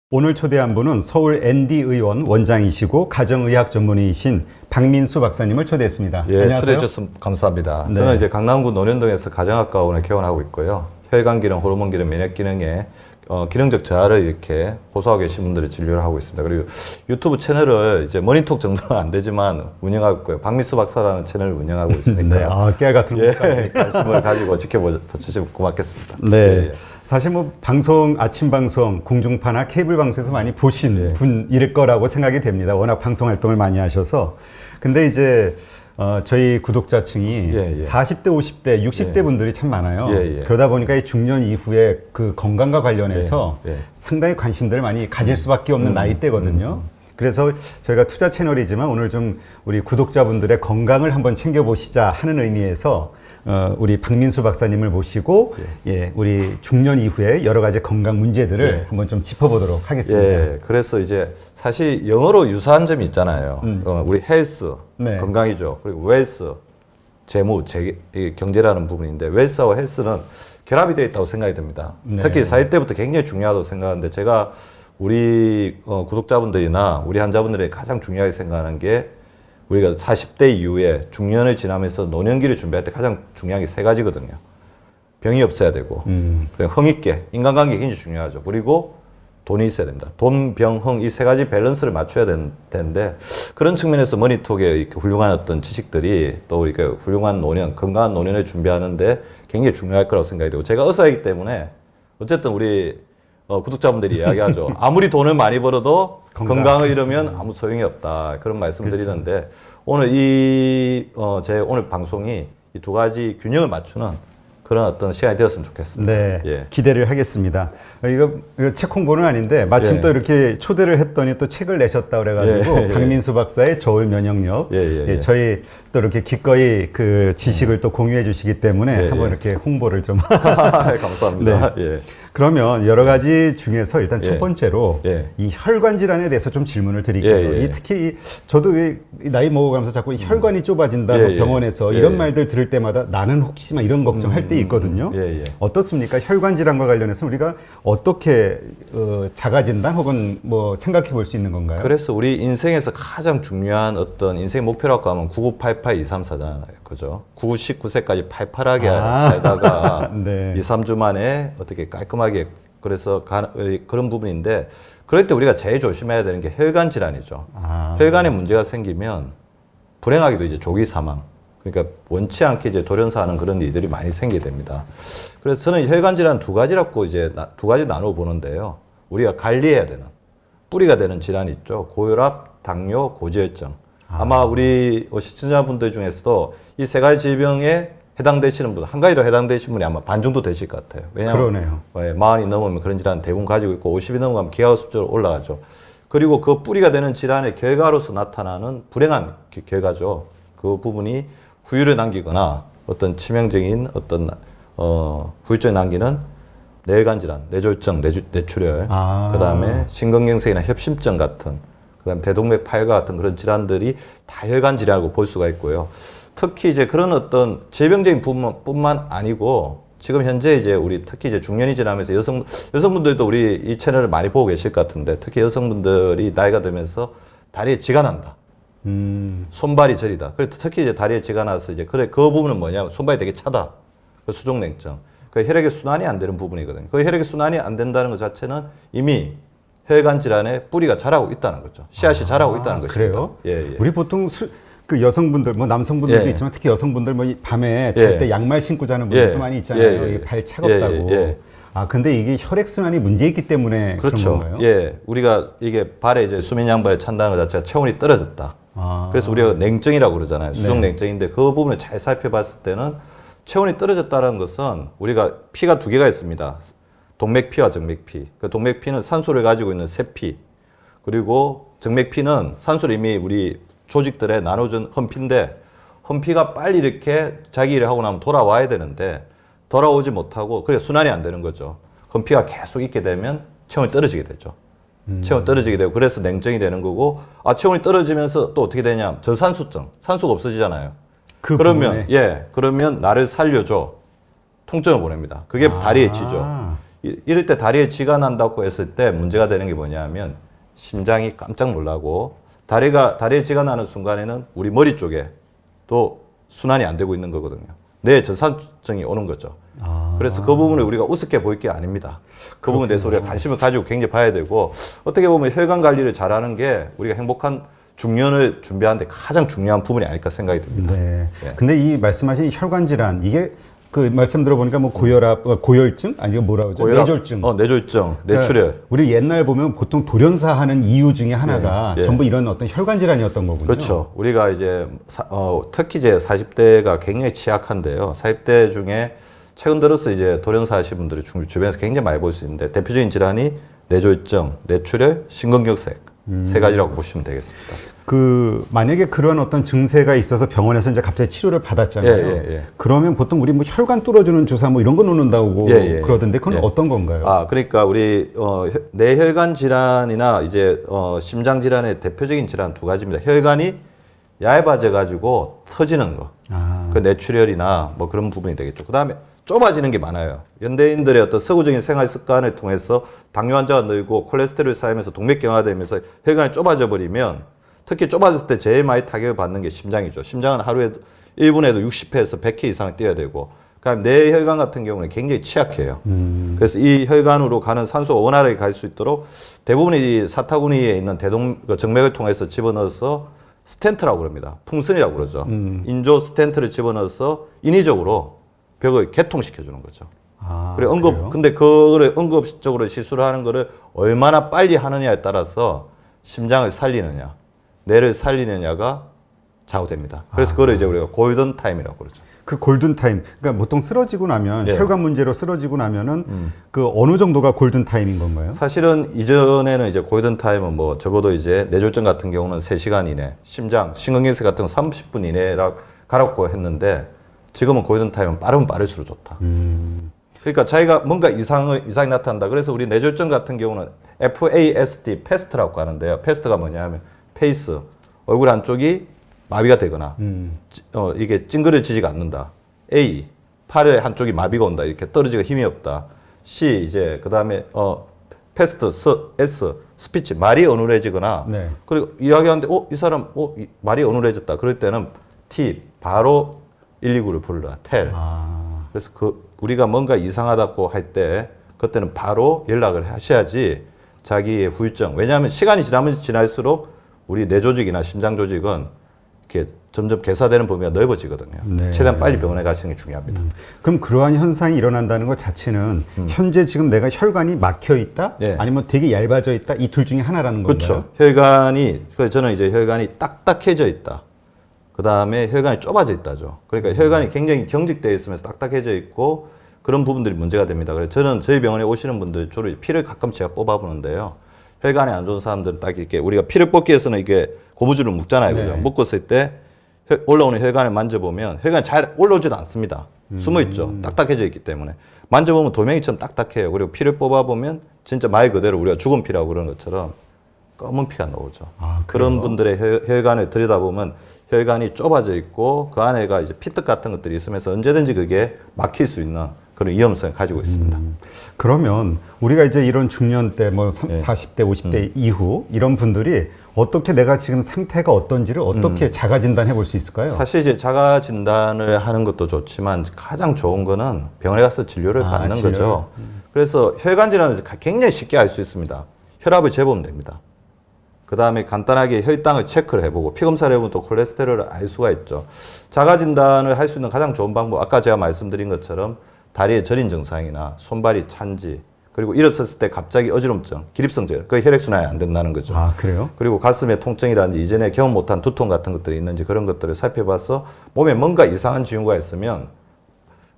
오늘 초대한 분은 서울 ND 의원 원장이시고 가정의학 전문의이신 박민수 박사님을 초대했습니다. 예, 안녕하세요. 초대해 주셔서 감사합니다. 네. 저는 이제 강남구 논현동에서 가정학과원을 개원하고 있고요. 혈관 기능, 호르몬 기능, 면역 기능에 기능적 저하를 이렇게 호소하고 계신 분들을 진료를 하고 있습니다. 그리고 유튜브 채널을 이제 머니톡 정도는 안 되지만 운영하고 있고요. 박민수 박사라는 채널을 운영하고 있으니까 깨알 같은 예, 것까지. 관심을 가지고 지켜봐 주시면 고맙겠습니다. 네. 예. 사실 뭐 아침 방송, 공중파나 케이블 방송에서 많이 보신 예. 분일 거라고 생각이 됩니다. 워낙 방송 활동을 많이 하셔서. 근데 이제 저희 구독자층이 예, 예. 40대, 50대, 60대 예. 분들이 참 많아요. 예, 예. 그러다 보니까 이 중년 이후에 그 건강과 관련해서 예, 예. 상당히 관심들을 많이 가질 수밖에 없는 나이대거든요. 그래서 저희가 투자 채널이지만 오늘 좀 우리 구독자분들의 건강을 한번 챙겨보시자 하는 의미에서 우리 박민수 박사님을 모시고 예, 우리 중년 이후에 여러 가지 건강 문제들을 예. 한번 좀 짚어보도록 하겠습니다. 예, 그래서 이제 사실 영어로 유사한 점이 있잖아요. 우리 헬스, 네. 건강이죠. 그리고 웰스, 재무, 이 경제라는 부분인데 웰스와 헬스는 결합이 되어 있다고 생각이 듭니다. 네. 특히 40대부터 굉장히 중요하다고 생각하는데 제가 우리 구독자분들이나 우리 환자분들이 가장 중요하게 생각하는 게 우리가 40대 이후에 중년을 지나면서 노년기를 준비할 때 가장 중요한 게 세 가지거든요. 병이 없어야 되고, 그리고 흥 있게, 인간관계 굉장히 중요하죠. 그리고 돈이 있어야 됩니다. 돈, 병, 흥 이 세 가지 밸런스를 맞춰야 되는데 그런 측면에서 머니톡에 이렇게 훌륭한 어떤 지식들이 또 이렇게 훌륭한 노년, 건강한 노년을 준비하는데 굉장히 중요할 거라고 생각이 되고 제가 의사이기 때문에 어쨌든 우리 구독자분들이 이야기하죠. 아무리 돈을 많이 벌어도 건강을 잃으면 아무 소용이 없다. 그런 말씀 드리는데 오늘 제 오늘 방송이 이 두 가지 균형을 맞추는 그런 어떤 시간이 되었으면 좋겠습니다. 네, 예. 기대를 하겠습니다. 이거 책 홍보는 아닌데 마침 예. 또 이렇게 초대를 했더니 또 책을 내셨다 그래가지고 예. 박민수 박사의 저울 면역력, 예. 저희 또 이렇게 기꺼이 그 지식을 또 공유해 주시기 때문에 예. 한번 이렇게 홍보를 좀. 감사합니다. 예. 그러면 여러 가지 중에서 일단 첫 예. 번째로 예. 이 혈관 질환에 대해서 좀 질문을 드릴게요. 예. 이 특히 저도 이 나이 먹어가면서 자꾸 이 혈관이 좁아진다 예. 병원에서 예. 이런 말들 들을 때마다 나는 혹시 막 이런 걱정할 때 있거든요. 예. 어떻습니까? 혈관 질환과 관련해서 우리가 어떻게 자가 진단 혹은 뭐 생각해 볼 수 있는 건가요? 그래서 우리 인생에서 가장 중요한 어떤 인생 목표라고 하면 9988-234잖아요. 그죠? 99, 19세까지 팔팔하게 살다가 네. 2, 3주 만에 어떻게 깔끔하게 그래서 그런 부분인데 그럴 때 우리가 제일 조심해야 되는 게 혈관 질환이죠. 혈관에 문제가 생기면 불행하게도 이제 조기 사망. 그러니까 원치 않게 이제 돌연사하는 그런 일들이 많이 생기게 됩니다. 그래서 저는 혈관 질환 두 가지라고 이제 두 가지 나눠 보는데요. 우리가 관리해야 되는 뿌리가 되는 질환이 있죠. 고혈압, 당뇨, 고지혈증. 아마 우리 시청자분들 중에서도 이 세 가지 질병에 해당되시는 분, 한 가지로 해당되시는 분이 아마 반 정도 되실 것 같아요. 왜냐하면 그러네요. 40이 넘으면 그런 질환 대부분 가지고 있고 50이 넘으면 기하급수적으로 올라가죠. 그리고 그 뿌리가 되는 질환의 결과로서 나타나는 불행한 결과죠. 그 부분이 후유를 남기거나 어떤 치명적인 어떤 후유증을 남기는 뇌혈관 질환, 뇌졸중, 뇌출혈, 그다음에 심근경색이나 협심증 같은, 그다음에 대동맥 파열과 같은 그런 질환들이 다 혈관 질환이라고 볼 수가 있고요. 특히 이제 그런 어떤 질병적인 부분뿐만 아니고 지금 현재 이제 우리 특히 이제 중년이 지나면서 여성분들도 우리 이 채널을 많이 보고 계실 것 같은데 특히 여성분들이 나이가 들면서 다리에 쥐가 난다. 손발이 저리다. 그래서 특히 이제 다리에 쥐가 나서 이제 그 부분은 뭐냐면 손발이 되게 차다. 그 수족냉증. 그 혈액의 순환이 안 되는 부분이거든요. 그 혈액의 순환이 안 된다는 것 자체는 이미 혈관 질환에 뿌리가 자라고 있다는 거죠. 씨앗이 자라고 있다는 것입니다. 그래요? 예. 우리 보통 그 여성분들, 뭐 남성분들도 예. 있지만 특히 여성분들 뭐 밤에 잘 때 양말 신고 자는 분들도 많이 있잖아요. 이게 발 차갑다고. 근데 이게 혈액순환이 문제 있기 때문에 그렇죠. 그런 건가요? 예. 우리가 이게 발에 이제 수면 양발을 찬다는 것 자체가 체온이 떨어졌다. 그래서 우리가 냉증이라고 그러잖아요. 수족 냉증인데 그 부분을 잘 살펴봤을 때는 체온이 떨어졌다는 것은 우리가 피가 두 개가 있습니다. 동맥피와 정맥피. 그 동맥피는 산소를 가지고 있는 세피. 그리고 정맥피는 산소를 이미 우리 조직들에 나눠준 험피인데 험피가 빨리 이렇게 자기 일을 하고 나면 돌아와야 되는데 돌아오지 못하고 그래 순환이 안 되는 거죠. 험피가 계속 있게 되면 체온이 떨어지게 되죠. 체온이 떨어지게 되고 그래서 냉증이 되는 거고 체온이 떨어지면서 또 어떻게 되냐 저산수증. 산소가 없어지잖아요. 그러면 나를 살려줘. 통증을 보냅니다. 그게 다리에 쥐죠. 이럴 때 다리에 쥐가 난다고 했을 때 문제가 되는 게 뭐냐면 심장이 깜짝 놀라고 다리에 쥐가 나는 순간에는 우리 머리 쪽에 또 순환이 안 되고 있는 거거든요. 뇌 저산증이 오는 거죠. 그래서 그 부분을 우리가 우습게 보일 게 아닙니다. 그 부분에 대해서 우리가 관심을 가지고 굉장히 봐야 되고 어떻게 보면 혈관 관리를 잘하는 게 우리가 행복한 중년을 준비하는데 가장 중요한 부분이 아닐까 생각이 듭니다. 네. 네. 근데 이 말씀하신 혈관 질환 이게 그 말씀 들어보니까 뭐 고혈압, 고혈증 아니면 뭐라 그러죠? 뇌졸중. 뇌졸중, 뇌출혈. 그러니까 우리 옛날 보면 보통 돌연사하는 이유 중에 하나가 예, 예. 전부 이런 어떤 혈관 질환이었던 거군요. 그렇죠. 우리가 이제 특히 이제 40대가 굉장히 취약한데요. 40대 중에 최근 들어서 이제 돌연사 하신 분들이 주변에서 굉장히 많이 볼 수 있는데 대표적인 질환이 뇌졸중, 뇌출혈, 심근경색 세 가지라고 보시면 되겠습니다. 그 만약에 그런 어떤 증세가 있어서 병원에서 이제 갑자기 치료를 받았잖아요. 예. 그러면 보통 우리 뭐 혈관 뚫어주는 주사 뭐 이런 거 놓는다고 그러던데 그건 어떤 건가요? 그러니까 우리 뇌혈관 질환이나 이제 심장 질환의 대표적인 질환 두 가지입니다. 혈관이 얇아져 가지고 터지는 거. 그 뇌출혈이나 뭐 그런 부분이 되겠죠. 그다음에 좁아지는 게 많아요. 연대인들의 어떤 서구적인 생활 습관을 통해서 당뇨 환자가 늘고 콜레스테롤이 쌓이면서 동맥경화가 되면서 혈관이 좁아져 버리면 특히 좁아졌을 때 제일 많이 타격을 받는 게 심장이죠. 심장은 하루에 1분에도 60회에서 100회 이상 뛰어야 되고 그다음에 뇌혈관 같은 경우는 굉장히 취약해요. 그래서 이 혈관으로 가는 산소가 원활하게 갈 수 있도록 대부분이 이 사타구니에 있는 정맥을 통해서 집어넣어서 스텐트라고 그럽니다. 풍선이라고 그러죠. 인조 스텐트를 집어넣어서 인위적으로 벽을 개통시켜 주는 거죠. 그래 근데 그거를 응급적으로 시술을 하는 거를 얼마나 빨리 하느냐에 따라서 심장을 살리느냐, 뇌를 살리느냐가 좌우됩니다. 그래서 그걸 이제 우리가 골든 타임이라고 그러죠. 그 골든 타임, 그러니까 보통 쓰러지고 나면 예. 혈관 문제로 쓰러지고 나면은 그 어느 정도가 골든 타임인 건가요? 사실은 이전에는 이제 골든 타임은 뭐 적어도 이제 뇌졸중 같은 경우는 3시간 이내, 심근경색 같은 건 30분 이내라고 했는데 지금은 골든 타임은 빠르면 빠를수록 좋다. 그러니까 자기가 뭔가 이상이 나타난다. 그래서 우리 뇌졸중 같은 경우는 FAST, 패스트라고 하는데요. 패스트가 뭐냐 하면 페이스, 얼굴 한쪽이 마비가 되거나 이게 찡그려지지가 않는다. A, 팔의 한쪽이 마비가 온다. 이렇게 떨어지고 힘이 없다. C, 이제 그다음에 패스트, S, 스피치, 말이 어눌해지거나 네. 그리고 이야기하는데 이 사람 말이 어눌해졌다. 그럴 때는 T, 바로 119를 부르라. 텔. 그래서 우리가 뭔가 이상하다고 할 때 그때는 바로 연락을 하셔야지 자기의 후유증. 왜냐하면 시간이 지나면 지날수록 우리 뇌 조직이나 심장 조직은 이렇게 점점 괴사되는 범위가 넓어지거든요. 네. 최대한 빨리 병원에 가시는 게 중요합니다. 그럼 그러한 현상이 일어난다는 것 자체는 현재 지금 내가 혈관이 막혀 있다, 예. 아니면 되게 얇아져 있다, 이 둘 중에 하나라는 건가요? 그렇죠. 그래서 저는 이제 혈관이 딱딱해져 있다. 그 다음에 혈관이 좁아져 있다죠. 그러니까 혈관이 굉장히 경직되어 있으면서 딱딱해져 있고 그런 부분들이 문제가 됩니다. 그래서 저는 저희 병원에 오시는 분들 주로 피를 가끔 제가 뽑아보는데요. 혈관이 안 좋은 사람들은 딱 이렇게 우리가 피를 뽑기 위해서는 이게 고무줄을 묶잖아요. 네. 그죠? 묶었을 때 올라오는 혈관을 만져보면 혈관이 잘 올라오지도 않습니다. 숨어 있죠. 딱딱해져 있기 때문에. 만져보면 돌멩이처럼 딱딱해요. 그리고 피를 뽑아보면 진짜 말 그대로 우리가 죽은 피라고 그러는 것처럼 검은 피가 나오죠. 그런 분들의 혈관을 들여다보면 혈관이 좁아져 있고 그 안에가 이제 피떡 같은 것들이 있으면서 언제든지 그게 막힐 수 있는 그런 위험성을 가지고 있습니다. 그러면 우리가 이제 이런 중년 때 뭐 40대, 50대 이후 이런 분들이 어떻게 내가 지금 상태가 어떤지를 어떻게 자가 진단해 볼 수 있을까요? 사실 이제 자가 진단을 하는 것도 좋지만 가장 좋은 거는 병원에 가서 진료를 받는 거죠. 그래서 혈관 질환을 굉장히 쉽게 알 수 있습니다. 혈압을 재보면 됩니다. 그 다음에 간단하게 혈당을 체크를 해보고 피검사를 해보면 또 콜레스테롤을 알 수가 있죠. 자가 진단을 할 수 있는 가장 좋은 방법, 아까 제가 말씀드린 것처럼 다리의 저린 증상이나 손발이 찬지, 그리고 일어섰을 때 갑자기 어지럼증, 기립성질, 그 혈액순환이 안 된다는 거죠. 그래요? 그리고 가슴에 통증이라든지 이전에 경험 못한 두통 같은 것들이 있는지 그런 것들을 살펴봐서 몸에 뭔가 이상한 징후가 있으면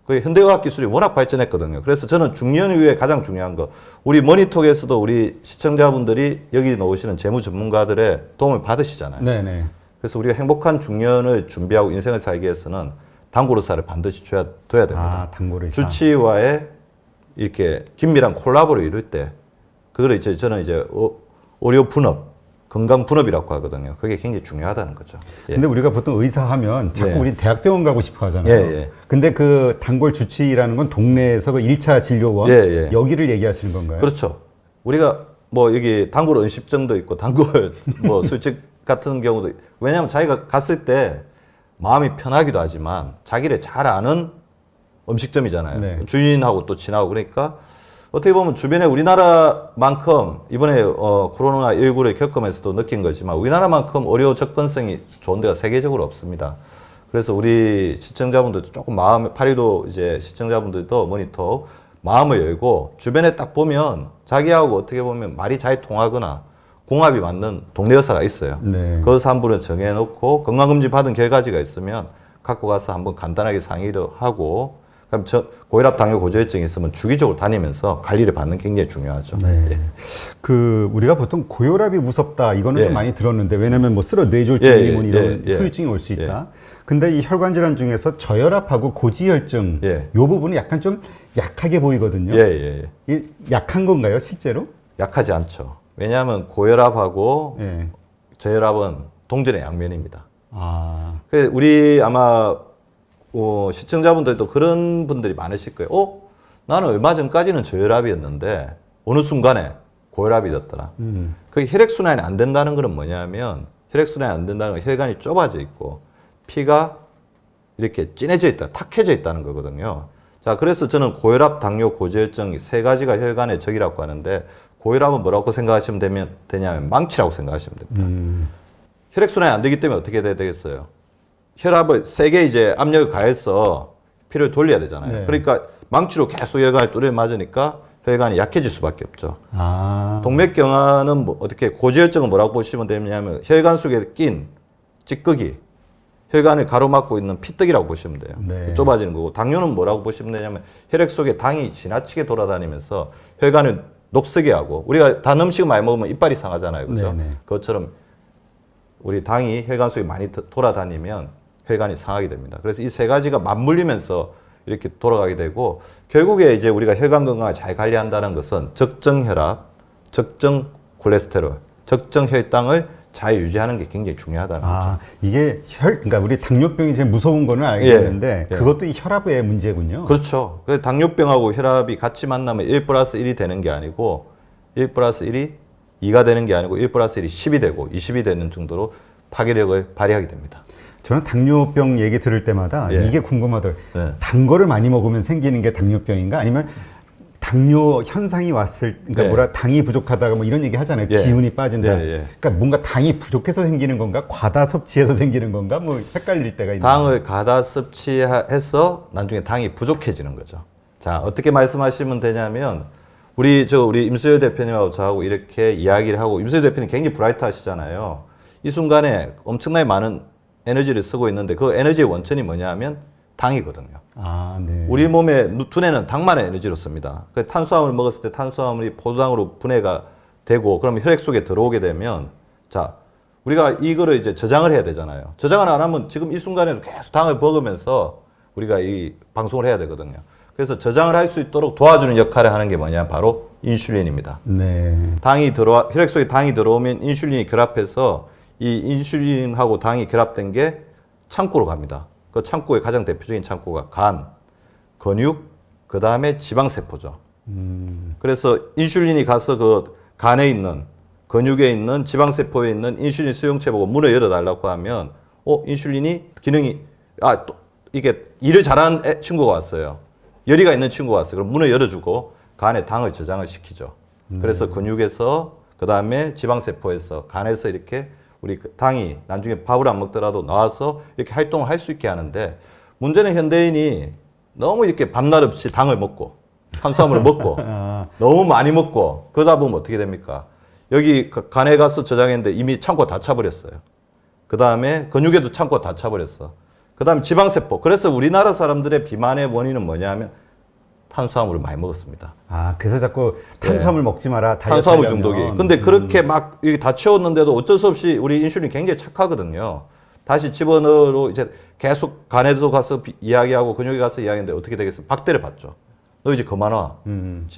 그 현대의학 기술이 워낙 발전했거든요. 그래서 저는 중년 이후에 가장 중요한 거, 우리 머니톡에서도 우리 시청자분들이 여기 나오시는 재무 전문가들의 도움을 받으시잖아요. 네네. 그래서 우리가 행복한 중년을 준비하고 인생을 살기 위해서는 당구르사를 반드시 둬야 됩니다. 당구르사. 주치의와의 이렇게 긴밀한 콜라보를 이룰 때, 그걸 이제 저는 이제 의료 분업, 건강 분업이라고 하거든요. 그게 굉장히 중요하다는 거죠. 예. 근데 우리가 보통 의사 하면 자꾸 예. 우리 대학병원 가고 싶어 하잖아요. 예, 예. 근데 그 단골 주치의라는 건 동네에서 그 1차 진료원 예, 예. 여기를 얘기하시는 건가요? 그렇죠. 우리가 뭐 여기 단골 은십정도 있고 단골 뭐 술집 같은 경우도 왜냐하면 자기가 갔을 때 마음이 편하기도 하지만 자기를 잘 아는 음식점이잖아요. 네. 주인하고 또 친하고 그러니까 어떻게 보면 주변에 우리나라만큼 이번에 코로나19를 겪으면서도 느낀 거지만 우리나라만큼 의료 접근성이 좋은 데가 세계적으로 없습니다. 그래서 우리 시청자분들도 조금 파리도 이제 시청자분들도 모니터 마음을 열고 주변에 딱 보면 자기하고 어떻게 보면 말이 잘 통하거나 궁합이 맞는 동네 의사가 있어요. 네. 거기서 한 분을 정해놓고 건강검진 받은 결과지가 있으면 갖고 가서 한번 간단하게 상의를 하고 그럼 고혈압, 당뇨, 고지혈증이 있으면 주기적으로 다니면서 관리를 받는 게 굉장히 중요하죠. 네. 예. 그 우리가 보통 고혈압이 무섭다 이거는 예. 좀 많이 들었는데 왜냐하면 뭐 쓰러 뇌졸중이 예, 예, 뭐 이런 예, 예. 후유증이 올 수 있다. 근데 이 혈관 질환 중에서 저혈압하고 고지혈증 예. 요 부분이 약간 좀 약하게 보이거든요. 예, 예, 예. 이 약한 건가요, 실제로? 약하지 않죠. 왜냐하면 고혈압하고 예. 저혈압은 동전의 양면입니다. 아. 그 우리 아마 시청자분들도 그런 분들이 많으실 거예요. 나는 얼마 전까지는 저혈압이었는데 어느 순간에 고혈압이 됐더라. 그 혈액순환이 안 된다는 건 뭐냐면 혈액순환이 안 된다는 건 혈관이 좁아져 있고 피가 이렇게 진해져 있다, 탁해져 있다는 거거든요. 자, 그래서 저는 고혈압, 당뇨, 고지혈증 세 가지가 혈관의 적이라고 하는데 고혈압은 뭐라고 생각하시면 되냐면 망치라고 생각하시면 됩니다. 혈액순환이 안 되기 때문에 어떻게 되겠어요? 혈압을 세게 이제 압력을 가해서 피를 돌려야 되잖아요. 네. 그러니까 망치로 계속 혈관에 뚜레 맞으니까 혈관이 약해질 수밖에 없죠. 아. 동맥경화는 뭐 어떻게 고지혈증은 뭐라고 보시면 되냐면 혈관 속에 낀 찌꺼기, 혈관을 가로막고 있는 피떡이라고 보시면 돼요. 네. 좁아지는 거고 당뇨는 뭐라고 보시면 되냐면 혈액 속에 당이 지나치게 돌아다니면서 혈관을 녹슬게 하고 우리가 단 음식을 많이 먹으면 이빨이 상하잖아요. 그렇죠? 네네. 그것처럼 우리 당이 혈관 속에 많이 돌아다니면 혈관이 상하게 됩니다. 그래서 이 세 가지가 맞물리면서 이렇게 돌아가게 되고 결국에 이제 우리가 혈관 건강을 잘 관리한다는 것은 적정 혈압, 적정 콜레스테롤, 적정 혈당을 잘 유지하는 게 굉장히 중요하다는 거죠. 아, 이게 그러니까 우리 당뇨병이 제일 무서운 거는 알겠는데 예. 그것도 이 혈압의 문제군요. 그렇죠. 그래서 당뇨병하고 혈압이 같이 만나면 1 플러스 1이 되는 게 아니고 1 플러스 1이 2가 되는 게 아니고 1 플러스 1이 10이 되고 20이 되는 정도로 파괴력을 발휘하게 됩니다. 저는 당뇨병 얘기 들을 때마다 예. 이게 궁금하더라고요. 네. 단 거를 많이 먹으면 생기는 게 당뇨병인가? 아니면 당뇨 현상이 왔을 그러니까 네. 뭐라 당이 부족하다가 뭐 이런 얘기 하잖아요. 예. 기운이 빠진다. 예, 예. 그러니까 뭔가 당이 부족해서 생기는 건가? 과다 섭취해서 생기는 건가? 뭐 헷갈릴 때가 있는 당을 과다 섭취해서 나중에 당이 부족해지는 거죠. 자, 어떻게 말씀하시면 되냐면 우리 임수열 대표님하고 저하고 이렇게 이야기를 하고 임수열 대표님 굉장히 브라이트 하시잖아요. 이 순간에 엄청나게 많은 에너지를 쓰고 있는데 그 에너지의 원천이 뭐냐면 당이거든요. 아, 네. 우리 몸의 두뇌는 당만의 에너지로 씁니다. 그 탄수화물을 먹었을 때 탄수화물이 포도당으로 분해가 되고 그러면 혈액 속에 들어오게 되면 자, 우리가 이거를 이제 저장을 해야 되잖아요. 저장을 안 하면 지금 이 순간에도 계속 당을 먹으면서 우리가 이 방송을 해야 되거든요. 그래서 저장을 할 수 있도록 도와주는 역할을 하는 게 뭐냐? 바로 인슐린입니다. 네. 혈액 속에 당이 들어오면 인슐린이 결합해서 이 인슐린하고 당이 결합된 게 창고로 갑니다. 그 창고의 가장 대표적인 창고가 간, 근육, 그 다음에 지방세포죠. 그래서 인슐린이 가서 그 간에 있는, 근육에 있는, 지방세포에 있는 인슐린 수용체 보고 문을 열어달라고 하면, 인슐린이 기능이, 또 이게 일을 잘하는 친구가 왔어요. 열이가 있는 친구가 왔어요. 그럼 문을 열어주고 간에 당을 저장을 시키죠. 그래서 근육에서, 그 다음에 지방세포에서, 간에서 이렇게 우리 당이 나중에 밥을 안 먹더라도 나와서 이렇게 활동을 할 수 있게 하는데 문제는 현대인이 너무 이렇게 밤낮 없이 당을 먹고 탄수화물을 먹고 너무 많이 먹고 그러다 보면 어떻게 됩니까? 여기 간에 가서 저장했는데 이미 창고 다 차버렸어요. 그 다음에 근육에도 창고 다 차버렸어. 그 다음에 지방세포. 그래서 우리나라 사람들의 비만의 원인은 뭐냐면 탄수화물을 많이 먹었습니다. 아, 그래서 자꾸 탄수화물 먹지 마라. 탄수화물 다이어트 하려면. 중독이. 근데 그렇게 막 이게 다 채웠는데도 어쩔 수 없이 우리 인슐린이 굉장히 착하거든요. 다시 집어넣으러 이제 계속 간에도 가서 이야기하고 근육에 가서 이야기하는데 어떻게 되겠어요? 박대를 받죠. 너 이제 그만 와.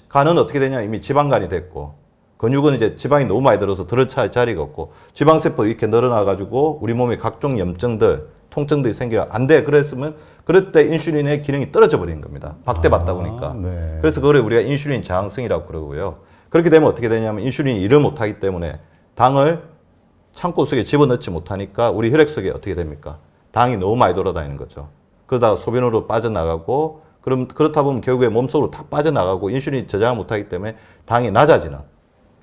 간은 어떻게 되냐? 이미 지방간이 됐고 근육은 이제 지방이 너무 많이 들어서 들어찰 자리가 없고 지방세포 이렇게 늘어나가지고 우리 몸에 각종 염증들, 통증들이 생겨요. 안 돼. 그랬으면 그럴 때 인슐린의 기능이 떨어져 버리는 겁니다. 박대받다 보니까. 네. 그래서 그걸 우리가 인슐린 저항성이라고 그러고요. 그렇게 되면 어떻게 되냐면 인슐린이 일을 못하기 때문에 당을 창고 속에 집어넣지 못하니까 우리 혈액 속에 어떻게 됩니까? 당이 너무 많이 돌아다니는 거죠. 그러다가 소변으로 빠져나가고 그렇다 보면 결국에 몸속으로 다 빠져나가고 인슐린이 저장을 못하기 때문에 당이 낮아지는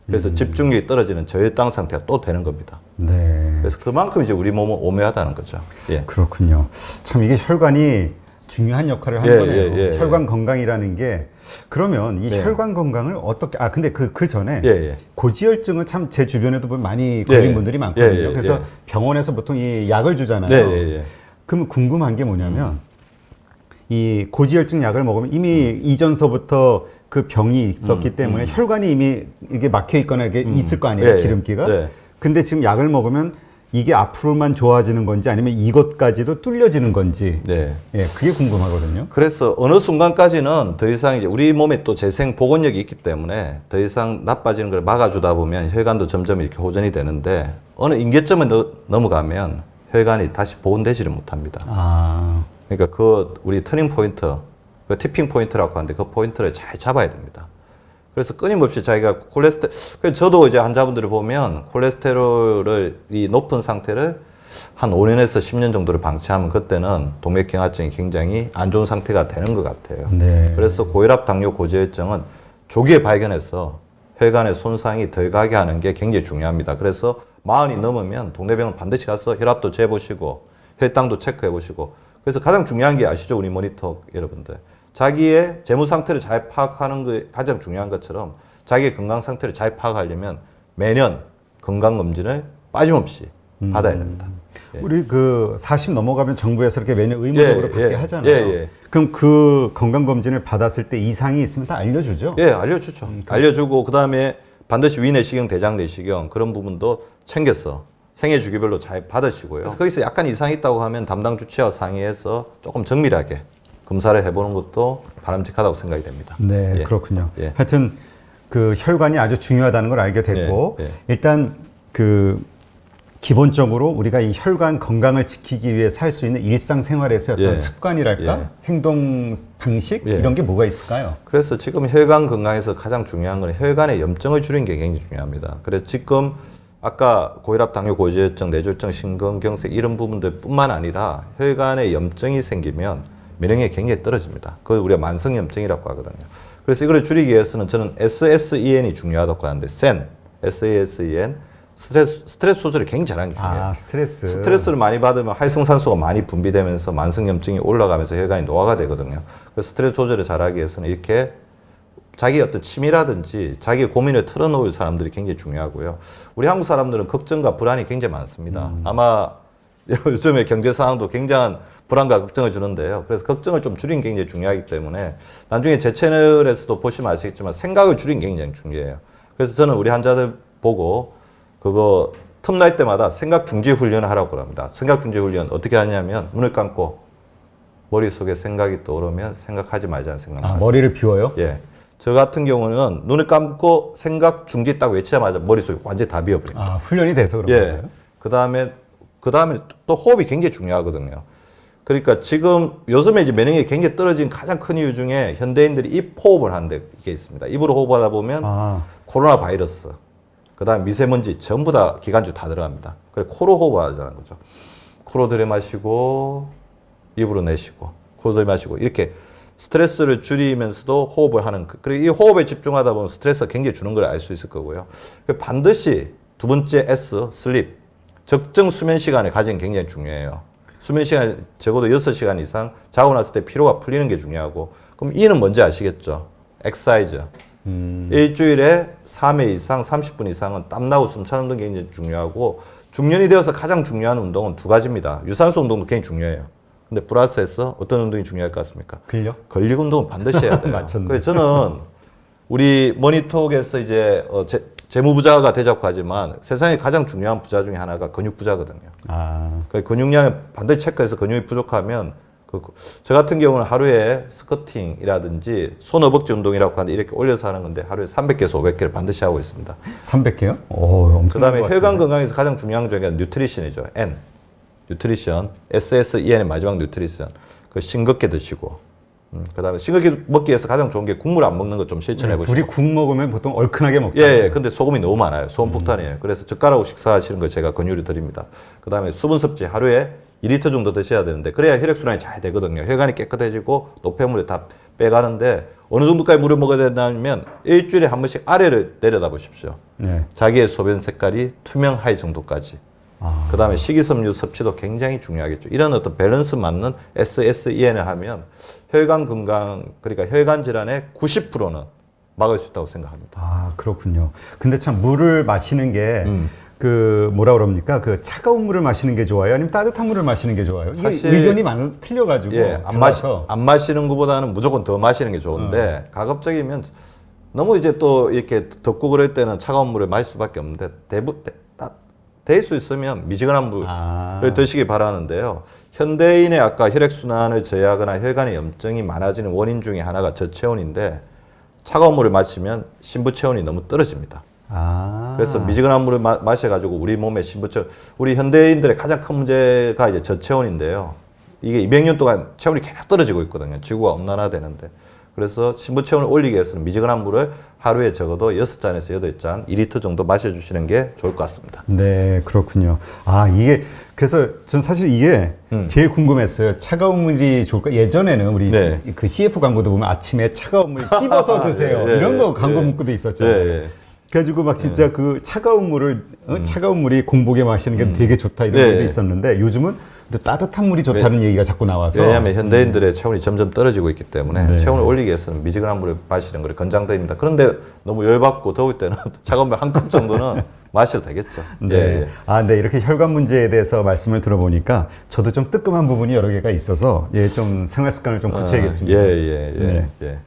그래서 집중력이 떨어지는 저혈당 상태가 또 되는 겁니다. 네. 그래서 그만큼 이제 우리 몸은 오묘하다는 거죠. 예. 그렇군요. 참 이게 혈관이 중요한 역할을 하는 거네요. 혈관 건강이라는 게 그러면 이 네. 혈관 건강을 어떻게 근데 그 전에 예. 고지혈증은 참 제 주변에도 보면 많이 걸린 예. 분들이 많거든요. 예. 그래서 병원에서 보통 이 약을 주잖아요. 네. 그럼 궁금한 게 뭐냐면 이 고지혈증 약을 먹으면 이미 이전서부터 그 병이 있었기 때문에 혈관이 이미 이게 막혀 있거나 이게 있을 거 아니에요. 예. 기름기가. 예. 근데 지금 약을 먹으면 이게 앞으로만 좋아지는 건지 아니면 이것까지도 뚫려지는 건지. 네. 예, 그게 궁금하거든요. 그래서 어느 순간까지는 더 이상 이제 우리 몸에 또 재생 복원력이 있기 때문에 더 이상 나빠지는 걸 막아주다 보면 혈관도 점점 이렇게 호전이 되는데 어느 임계점에 넘어가면 혈관이 다시 복원되지를 못합니다. 아, 그러니까 그 우리 터닝 포인트, 그 티핑 포인트라고 하는데 그 포인트를 잘 잡아야 됩니다. 그래서 끊임없이 자기가 그래서 저도 이제 환자분들을 보면 콜레스테롤을 이 높은 상태를 한 5년에서 10년 정도를 방치하면 그때는 동맥경화증이 굉장히 안 좋은 상태가 되는 것 같아요. 네. 그래서 고혈압, 당뇨, 고지혈증은 조기에 발견해서 혈관의 손상이 덜 가게 하는 게 굉장히 중요합니다. 그래서 40이 넘으면 동네병원 반드시 가서 혈압도 재보시고 혈당도 체크해 보시고 그래서 가장 중요한 게 아시죠? 우리 모니터 여러분들. 자기의 재무 상태를 잘 파악하는 게 가장 중요한 것처럼 자기의 건강 상태를 잘 파악하려면 매년 건강검진을 빠짐없이 받아야 됩니다. 예. 우리 그 40 넘어가면 정부에서 이렇게 매년 의무적으로 받게 하잖아요. 예. 그럼 그 건강검진을 받았을 때 이상이 있으면 다 알려주죠? 예, 알려주죠. 알려주고 그다음에 반드시 위내시경, 대장내시경 그런 부분도 챙겨서 생애 주기별로 잘 받으시고요. 그래서 거기서 약간 이상이 있다고 하면 담당 주치와 상의해서 조금 정밀하게 검사를 해보는 것도 바람직하다고 생각이 됩니다. 네, 예. 그렇군요. 예. 하여튼 그 혈관이 아주 중요하다는 걸 알게 됐고 예. 일단 그 기본적으로 우리가 이 혈관 건강을 지키기 위해서 할 수 있는 일상생활에서 어떤 예. 습관이랄까? 예. 행동 방식 예. 이런 게 뭐가 있을까요? 그래서 지금 혈관 건강에서 가장 중요한 건 혈관의 염증을 줄이는 게 굉장히 중요합니다. 그래서 지금 아까 고혈압, 당뇨, 고지혈증, 뇌졸중, 심근경색 이런 부분들 뿐만 아니라 혈관에 염증이 생기면 면역력이 굉장히 떨어집니다. 그걸 우리가 만성염증이라고 하거든요. 그래서 이걸 줄이기 위해서는 저는 SSEN이 중요하다고 하는데 SASEN 스트레스 조절을 굉장히 잘하는 게 중요해요. 아, 스트레스. 스트레스를 많이 받으면 활성산소가 많이 분비되면서 만성염증이 올라가면서 혈관이 노화가 되거든요. 그래서 스트레스 조절을 잘하기 위해서는 이렇게 자기 어떤 취미라든지 자기 고민을 털어놓을 사람들이 굉장히 중요하고요. 우리 한국 사람들은 걱정과 불안이 굉장히 많습니다. 아마 요즘에 경제 상황도 굉장한 불안과 걱정을 주는데요. 그래서 걱정을 좀 줄이는 게 굉장히 중요하기 때문에 나중에 제 채널에서도 보시면 아시겠지만 생각을 줄이는 게 굉장히 중요해요. 그래서 저는 우리 환자들 보고 그거 틈날 때마다 생각 중지 훈련을 하라고 합니다. 생각 중지 훈련 어떻게 하냐면 눈을 감고 머릿속에 생각이 떠오르면 생각하지 말자는 생각만 하죠. 머리를 비워요? 예. 저 같은 경우는 눈을 감고 생각 중지 딱 외치자마자 머릿속이 완전히 다 비어버립니다. 아, 훈련이 돼서 그런 예. 거예요? 그 다음에 또 호흡이 굉장히 중요하거든요. 그러니까 지금 요즘에 이제 면역력이 굉장히 떨어진 가장 큰 이유 중에 현대인들이 입 호흡을 하는데 이게 있습니다. 입으로 호흡하다 보면 코로나 바이러스, 그 다음 미세먼지 전부 다 기관주 다 들어갑니다. 그래 코로 호흡하자는 거죠. 코로 들이마시고 입으로 내쉬고 코로 들이마시고 이렇게 스트레스를 줄이면서도 호흡을 하는 그리고 이 호흡에 집중하다 보면 스트레스가 굉장히 주는 걸 알 수 있을 거고요. 반드시 두 번째 S, 슬립, 적정 수면 시간을 가지는 게 굉장히 중요해요. 수면 시간 적어도 6시간 이상 자고 났을 때 피로가 풀리는 게 중요하고 그럼 E는 뭔지 아시겠죠? 엑사이즈. 일주일에 3회 이상 30분 이상은 땀나고 숨 차는 운동이 굉장히 중요하고 중년이 되어서 가장 중요한 운동은 두 가지입니다. 유산소 운동도 굉장히 중요해요. 근데 플러스해서 어떤 운동이 중요할 것 같습니까? 근력 운동은 반드시 해야 돼요. 그래서 저는 우리 머니톡에서 이제 재무부자가 되자고 하지만 세상에 가장 중요한 부자 중에 하나가 근육 부자거든요. 그 근육량을 반드시 체크해서 근육이 부족하면 저 같은 경우는 하루에 스쿼팅이라든지 손허벅지 운동이라고 하는데 이렇게 올려서 하는 건데 하루에 300개에서 500개를 반드시 하고 있습니다. 300개요? 오, 엄청. 그다음에 혈관 건강에서 가장 중요한 점이 뉴트리션이죠. N. 뉴트리션. SSEN의 마지막 뉴트리션. 그 싱겁게 드시고. 그다음에 싱겁게 먹기 위해서 가장 좋은 게 국물 안 먹는 거 좀 실천해 보시고. 우리 국 먹으면 보통 얼큰하게 먹죠. 예, 근데 소금이 너무 많아요. 소금 폭탄이에요. 그래서 젓가락으로 식사하시는 걸 제가 권유를 드립니다. 그다음에 수분 섭취 하루에 2리터 정도 드셔야 되는데 그래야 혈액순환이 잘 되거든요. 혈관이 깨끗해지고 노폐물을 다 빼가는데 어느 정도까지 물을 먹어야 된다면 일주일에 한 번씩 아래를 내려다 보십시오. 네. 자기의 소변 색깔이 투명할 정도까지. 아. 그다음에 식이섬유 섭취도 굉장히 중요하겠죠. 이런 어떤 밸런스 맞는 SSEN을 하면 혈관 건강, 그러니까 혈관 질환의 90%는 막을 수 있다고 생각합니다. 아, 그렇군요. 근데 참 물을 마시는 게 그 뭐라 그럽니까? 그 차가운 물을 마시는 게 좋아요? 아니면 따뜻한 물을 마시는 게 좋아요? 이게 사실 의견이 틀려가지고. 예, 안 마시는 것보다는 무조건 더 마시는 게 좋은데 가급적이면 너무 이제 또 이렇게 덥고 그럴 때는 차가운 물을 마실 수밖에 없는데 될 수 있으면 미지근한 물을 드시기 바라는데요. 현대인의 아까 혈액순환을 저해하거나 혈관에 염증이 많아지는 원인 중에 하나가 저체온인데 차가운 물을 마시면 신부체온이 너무 떨어집니다. 그래서 미지근한 물을 마셔가지고 우리 몸의 신부체온, 우리 현대인들의 가장 큰 문제가 이제 저체온인데요. 이게 200년 동안 체온이 계속 떨어지고 있거든요. 지구가 온난화되는데. 그래서 신부체온을 올리기 위해서는 미지근한 물을 하루에 적어도 6잔에서 8잔, 2리터 정도 마셔주시는 게 좋을 것 같습니다. 네, 그렇군요. 아, 이게, 그래서 전 사실 이게 제일 궁금했어요. 차가운 물이 좋을까? 예전에는 우리 네. 그 CF 광고도 보면 아침에 차가운 물 씹어서 드세요. 예, 이런 거 예, 광고 예. 문구도 있었잖아요. 예, 예. 그래가지고 막 진짜 그 차가운 물을, 차가운 물이 공복에 마시는 게 되게 좋다 이런 네. 얘기도 있었는데 요즘은 또 따뜻한 물이 좋다는 얘기가 자꾸 나와서. 왜냐하면 현대인들의 체온이 점점 떨어지고 있기 때문에 네. 체온을 올리기 위해서는 미지근한 물을 마시는 걸 권장드립니다. 그런데 너무 열받고 더울 때는 차가운 물 한 컵 정도는 마셔도 되겠죠. 네. 예, 예. 아, 네. 이렇게 혈관 문제에 대해서 말씀을 들어보니까 저도 좀 뜨끔한 부분이 여러 개가 있어서 좀 생활 습관을 좀 고쳐야겠습니다. 예, 예, 예. 네. 예.